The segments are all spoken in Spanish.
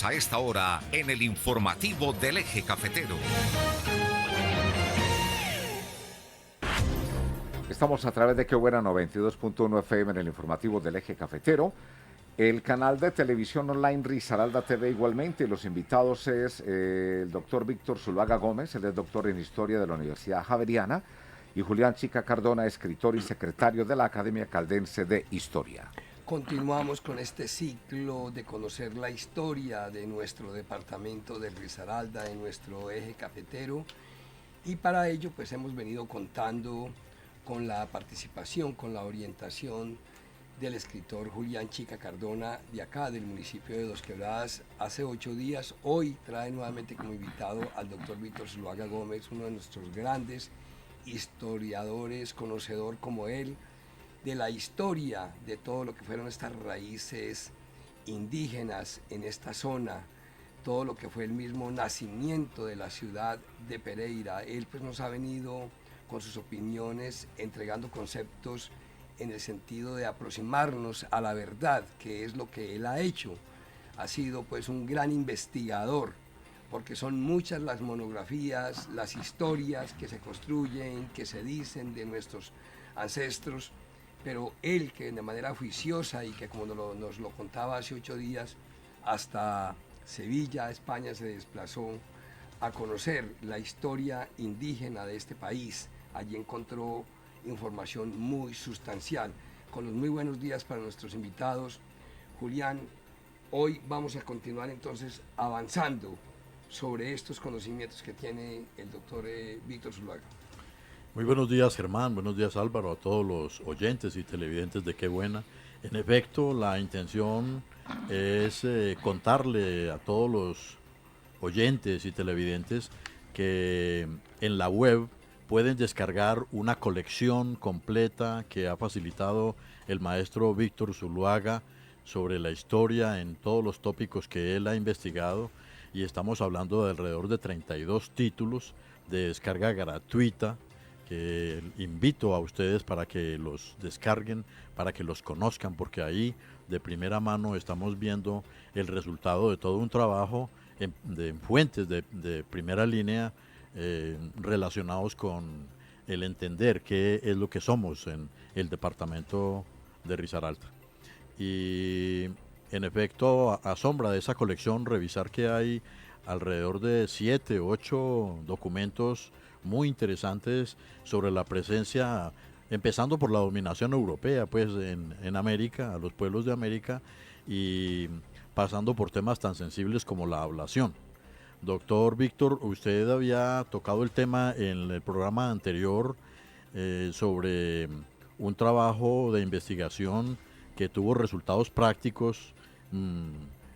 A esta hora en el informativo del Eje Cafetero. Estamos a través de Qué Buena 92.1 FM en el informativo del Eje Cafetero. El canal de televisión online Risaralda TV igualmente. Los invitados es el doctor Víctor Zuluaga Gómez, él es doctor en Historia de la Universidad Javeriana, y Julián Chica Cardona, escritor y secretario de la Academia Caldense de Historia. Continuamos con este ciclo de conocer la historia de nuestro departamento de Risaralda, de nuestro eje cafetero, y para ello pues hemos venido contando con la participación, con la orientación del escritor Julián Chica Cardona de acá, del municipio de Dos Quebradas, hace 8 días. Hoy trae nuevamente como invitado al doctor Víctor Zuluaga Gómez, uno de nuestros grandes historiadores, conocedor como él, de la historia de todo lo que fueron estas raíces indígenas en esta zona, todo lo que fue el mismo nacimiento de la ciudad de Pereira. Él pues nos ha venido con sus opiniones entregando conceptos en el sentido de aproximarnos a la verdad, que es lo que él ha hecho. Ha sido pues un gran investigador, porque son muchas las monografías, las historias que se construyen, que se dicen de nuestros ancestros, pero él que de manera juiciosa y que como nos lo contaba hace 8 días, hasta Sevilla, España, se desplazó a conocer la historia indígena de este país. Allí encontró información muy sustancial. Con los muy buenos días para nuestros invitados. Julián, hoy vamos a continuar entonces avanzando sobre estos conocimientos que tiene el doctor Víctor Zuluaga. Muy buenos días, Germán, buenos días, Álvaro, a todos los oyentes y televidentes de Qué Buena. En efecto, la intención es contarle a todos los oyentes y televidentes que en la web pueden descargar una colección completa que ha facilitado el maestro Víctor Zuluaga sobre la historia en todos los tópicos que él ha investigado, y estamos hablando de alrededor de 32 títulos de descarga gratuita que invito a ustedes para que los descarguen, para que los conozcan, porque ahí de primera mano estamos viendo el resultado de todo un trabajo de fuentes de primera línea relacionados con el entender qué es lo que somos en el departamento de Risaralda. Y en efecto asombra de esa colección revisar que hay alrededor de 7 u 8 documentos muy interesantes sobre la presencia, empezando por la dominación europea pues en América, a los pueblos de América, y pasando por temas tan sensibles como la ablación. Doctor Víctor, usted había tocado el tema en el programa anterior sobre un trabajo de investigación que tuvo resultados prácticos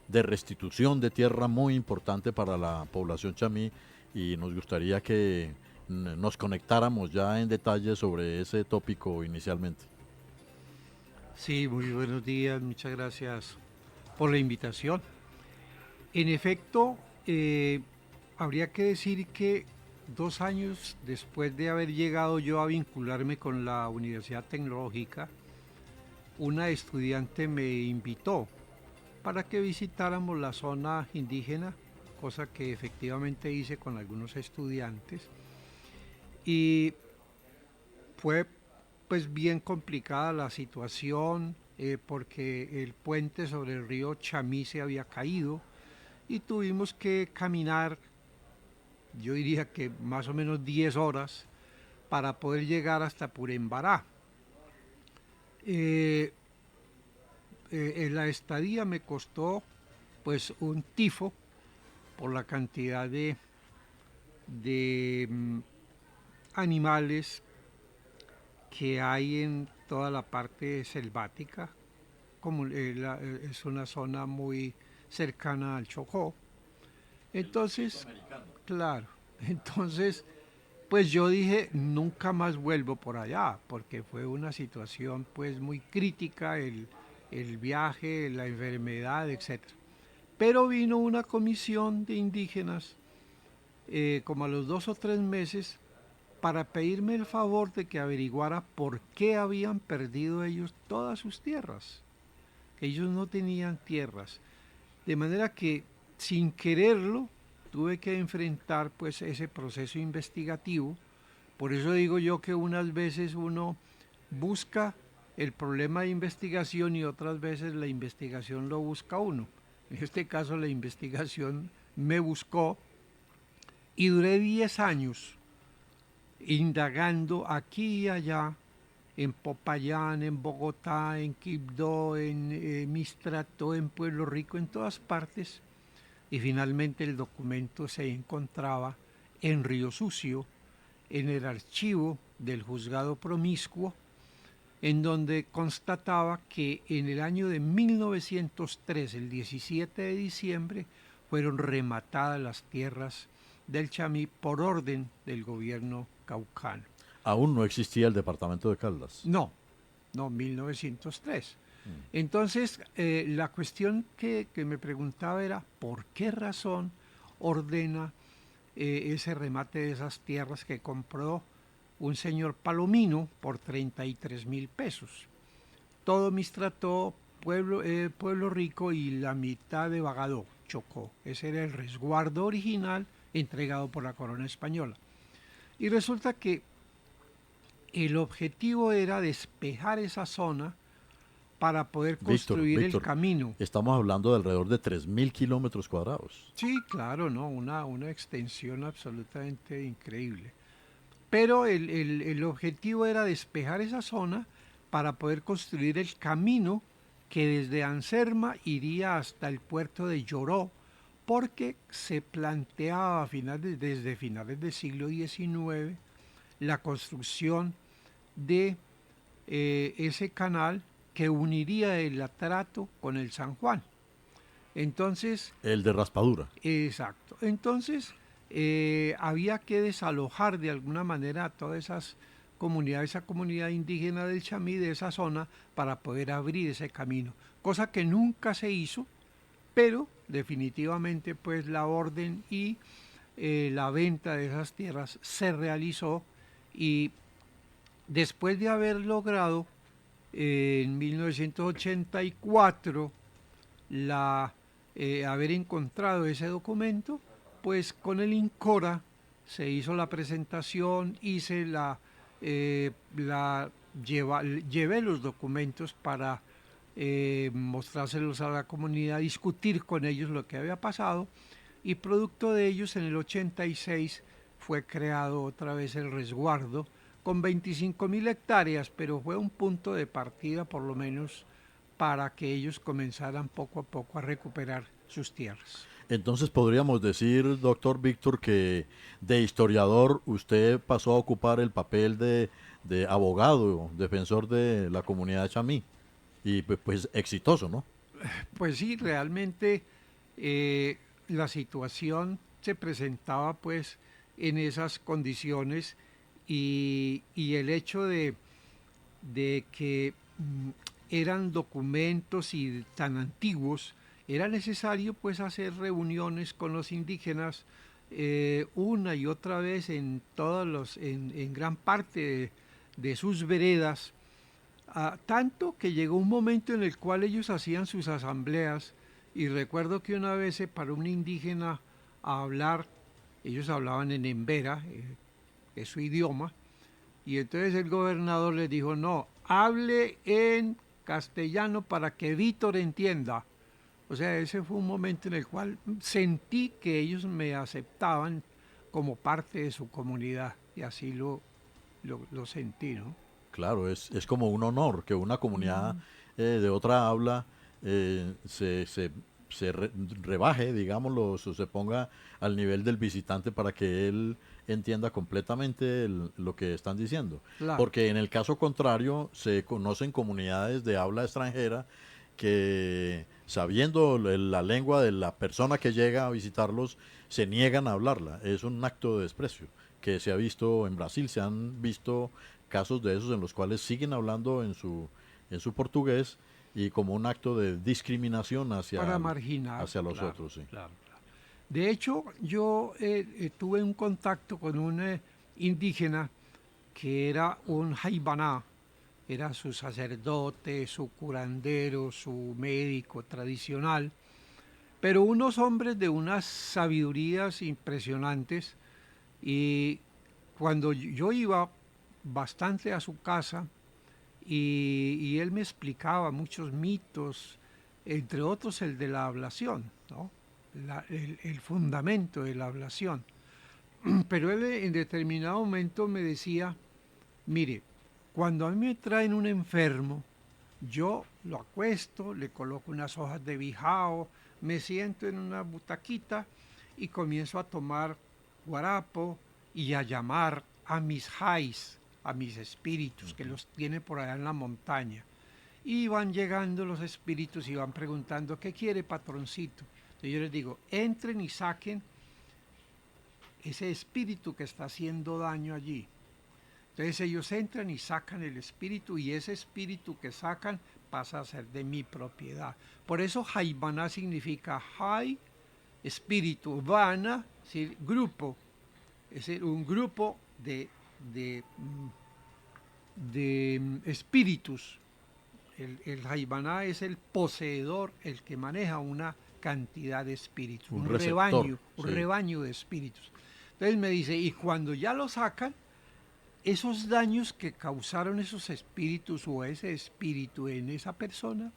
de restitución de tierra muy importante para la población chamí, y nos gustaría que nos conectáramos ya en detalle sobre ese tópico inicialmente. Sí, muy buenos días, muchas gracias por la invitación. En efecto, habría que decir que 2 años después de haber llegado yo a vincularme con la Universidad Tecnológica, una estudiante me invitó para que visitáramos la zona indígena, cosa que efectivamente hice con algunos estudiantes, y fue pues bien complicada la situación porque el puente sobre el río Chamí se había caído y tuvimos que caminar, yo diría que más o menos 10 horas para poder llegar hasta Purembará. Eh, la estadía me costó pues un tifo por la cantidad de animales que hay en toda la parte selvática, como es una zona muy cercana al Chocó. Entonces, claro, entonces, pues yo dije, nunca más vuelvo por allá, porque fue una situación pues muy crítica, el viaje, la enfermedad, etcétera. Pero vino una comisión de indígenas, como a los 2 o 3 meses, para pedirme el favor de que averiguara por qué habían perdido ellos todas sus tierras. Ellos no tenían tierras. De manera que sin quererlo, tuve que enfrentar pues ese proceso investigativo. Por eso digo yo que unas veces uno busca el problema de investigación y otras veces la investigación lo busca uno. En este caso la investigación me buscó y duré 10 años indagando aquí y allá, en Popayán, en Bogotá, en Quibdó, en Mistrato, en Pueblo Rico, en todas partes. Y finalmente el documento se encontraba en Río Sucio, en el archivo del juzgado promiscuo, en donde constataba que en el año de 1903, el 17 de diciembre, fueron rematadas las tierras del Chamí por orden del gobierno caucano. Aún no existía el departamento de Caldas. No, no, 1903. Entonces, la cuestión que me preguntaba era, ¿por qué razón ordena ese remate de esas tierras que compró un señor Palomino por 33.000 pesos? Todo Mistrató, Pueblo Rico y la mitad de Bagadó, Chocó. Ese era el resguardo original entregado por la corona española. Y resulta que el objetivo era despejar esa zona para poder construir el camino. Estamos hablando de alrededor de 3.000 kilómetros cuadrados. Sí, claro, ¿no? Una extensión absolutamente increíble. Pero el objetivo era despejar esa zona para poder construir el camino que desde Anserma iría hasta el puerto de Lloró, porque se planteaba desde finales del siglo XIX la construcción de ese canal que uniría el Atrato con el San Juan. Entonces... El de Raspadura. Exacto. Entonces, había que desalojar de alguna manera a todas esas comunidades, esa comunidad indígena del Chamí, de esa zona, para poder abrir ese camino. Cosa que nunca se hizo, pero definitivamente pues la orden y la venta de esas tierras se realizó, y después de haber logrado en 1984 haber encontrado ese documento, pues con el INCORA se hizo la presentación, llevé los documentos para mostrárselos a la comunidad, discutir con ellos lo que había pasado, y producto de ellos en el 86 fue creado otra vez el resguardo con 25.000 hectáreas, pero fue un punto de partida por lo menos para que ellos comenzaran poco a poco a recuperar sus tierras. Entonces podríamos decir, doctor Víctor, que de historiador usted pasó a ocupar el papel de abogado, defensor de la comunidad chamí, y pues exitoso, ¿no? Pues sí, realmente la situación se presentaba pues en esas condiciones, y el hecho de que eran documentos y tan antiguos, era necesario pues hacer reuniones con los indígenas una y otra vez en gran parte de sus veredas, tanto que llegó un momento en el cual ellos hacían sus asambleas, y recuerdo que una vez se paró un indígena a hablar. Ellos hablaban en embera, que es su idioma, y entonces el gobernador les dijo, no, hable en castellano para que Víctor entienda. O sea, ese fue un momento en el cual sentí que ellos me aceptaban como parte de su comunidad, y así lo sentí, ¿no? Claro, es como un honor que una comunidad de otra habla rebaje, digámoslo, se ponga al nivel del visitante para que él entienda completamente lo que están diciendo. Claro. Porque en el caso contrario se conocen comunidades de habla extranjera que, sabiendo la lengua de la persona que llega a visitarlos, se niegan a hablarla. Es un acto de desprecio que se ha visto en Brasil. Se han visto casos de esos en los cuales siguen hablando en su portugués, y como un acto de discriminación para marginar, hacia los claro, otros. Sí. Claro. De hecho, yo tuve un contacto con un indígena que era un jaibaná, era su sacerdote, su curandero, su médico tradicional, pero unos hombres de unas sabidurías impresionantes. Y cuando yo iba bastante a su casa y él me explicaba muchos mitos, entre otros el de la ablación, ¿no? El fundamento de la ablación. Pero él en determinado momento me decía, mire, cuando a mí me traen un enfermo, yo lo acuesto, le coloco unas hojas de bijao, me siento en una butaquita y comienzo a tomar guarapo y a llamar a mis jais, a mis espíritus, que los tiene por allá en la montaña. Y van llegando los espíritus y van preguntando, ¿qué quiere, patroncito? Entonces yo les digo, entren y saquen ese espíritu que está haciendo daño allí. Entonces ellos entran y sacan el espíritu y ese espíritu que sacan pasa a ser de mi propiedad. Por eso Jaibaná significa Jai, espíritu, Vana, ¿sí? Grupo. Es un grupo de espíritus. El Jaibaná es el poseedor, el que maneja una cantidad de espíritus, un rebaño de espíritus. Entonces me dice, y cuando ya lo sacan, esos daños que causaron esos espíritus o ese espíritu en esa persona,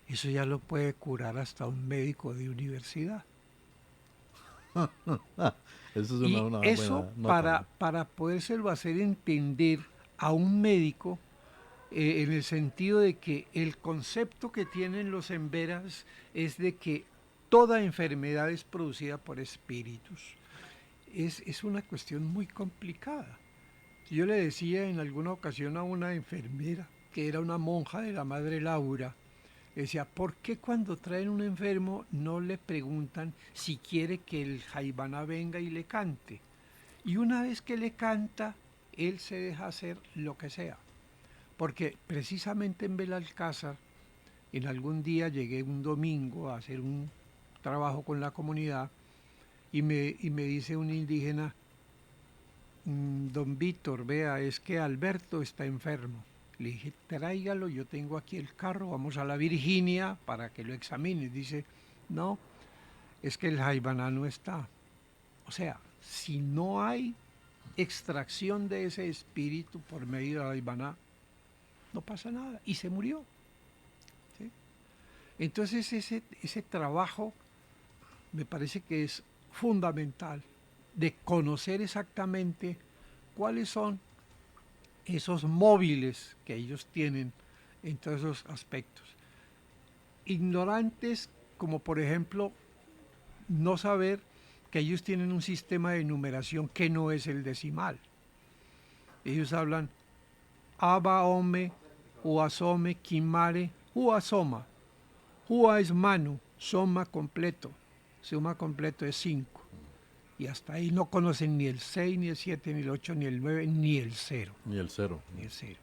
eso ya lo puede curar hasta un médico de universidad. Eso es Y una eso buena nota. para podérselo hacer entender a un médico, en el sentido de que el concepto que tienen los emberas es de que toda enfermedad es producida por espíritus. Es una cuestión muy complicada. Yo le decía en alguna ocasión a una enfermera, que era una monja de la Madre Laura, le decía, ¿por qué cuando traen un enfermo no le preguntan si quiere que el Jaibaná venga y le cante? Y una vez que le canta, él se deja hacer lo que sea. Porque precisamente en Belalcázar, en algún día llegué un domingo a hacer un trabajo con la comunidad y me dice un indígena, don Víctor, vea, es que Alberto está enfermo. Le dije, tráigalo, yo tengo aquí el carro, vamos a la Virginia para que lo examine. Dice, no, es que el Jaibaná no está. O sea, si no hay extracción de ese espíritu por medio del Jaibaná, no pasa nada. Y se murió. ¿Sí? Entonces ese trabajo me parece que es fundamental, de conocer exactamente cuáles son esos móviles que ellos tienen en todos esos aspectos. Ignorantes como por ejemplo no saber que ellos tienen un sistema de numeración que no es el decimal. Ellos hablan Aba Ome, Uasome, Kimare, Uasoma. Ua es manu, Soma completo. Suma completo es 5. Y hasta ahí no conocen ni el 6, ni el 7, ni el 8, ni el 9, ni el 0. Ni el cero. Ni el 0.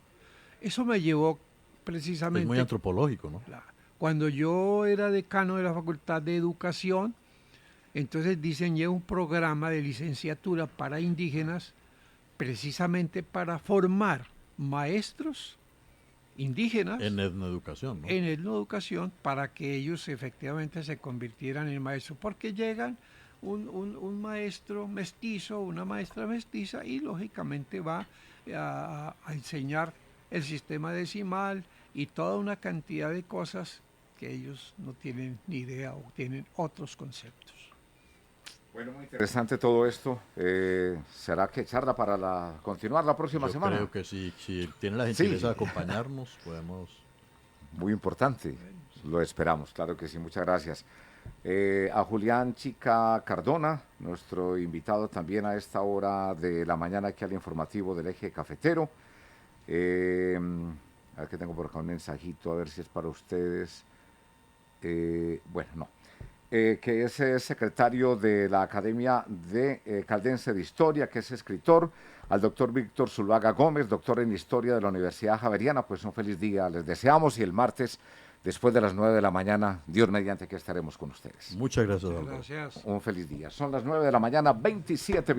Eso me llevó precisamente... Es muy antropológico, ¿no? Cuando yo era decano de la Facultad de Educación, entonces diseñé un programa de licenciatura para indígenas precisamente para formar maestros indígenas En etnoeducación, ¿no? en etnoeducación para que ellos efectivamente se convirtieran en maestros, porque llegan un maestro mestizo, una maestra mestiza y lógicamente va a enseñar el sistema decimal y toda una cantidad de cosas que ellos no tienen ni idea o tienen otros conceptos. Bueno, muy interesante todo esto. ¿Será que charla para continuar la próxima Yo semana? creo que si tiene la gentileza de acompañarnos, podemos... Muy importante. Lo esperamos, claro que sí. Muchas gracias. A Julián Chica Cardona, nuestro invitado también a esta hora de la mañana aquí al informativo del Eje Cafetero. A ver que tengo por acá un mensajito, a ver si es para ustedes. Bueno, no. Que es secretario de la Academia de Caldense de Historia, que es escritor, al doctor Víctor Zuluaga Gómez, doctor en Historia de la Universidad Javeriana. Pues un feliz día les deseamos y el martes, después de las 9 de la mañana, Dios mediante, que estaremos con ustedes. Muchas gracias, Muchas Álvaro. gracias. Un feliz día. Son las 9 de la mañana, 27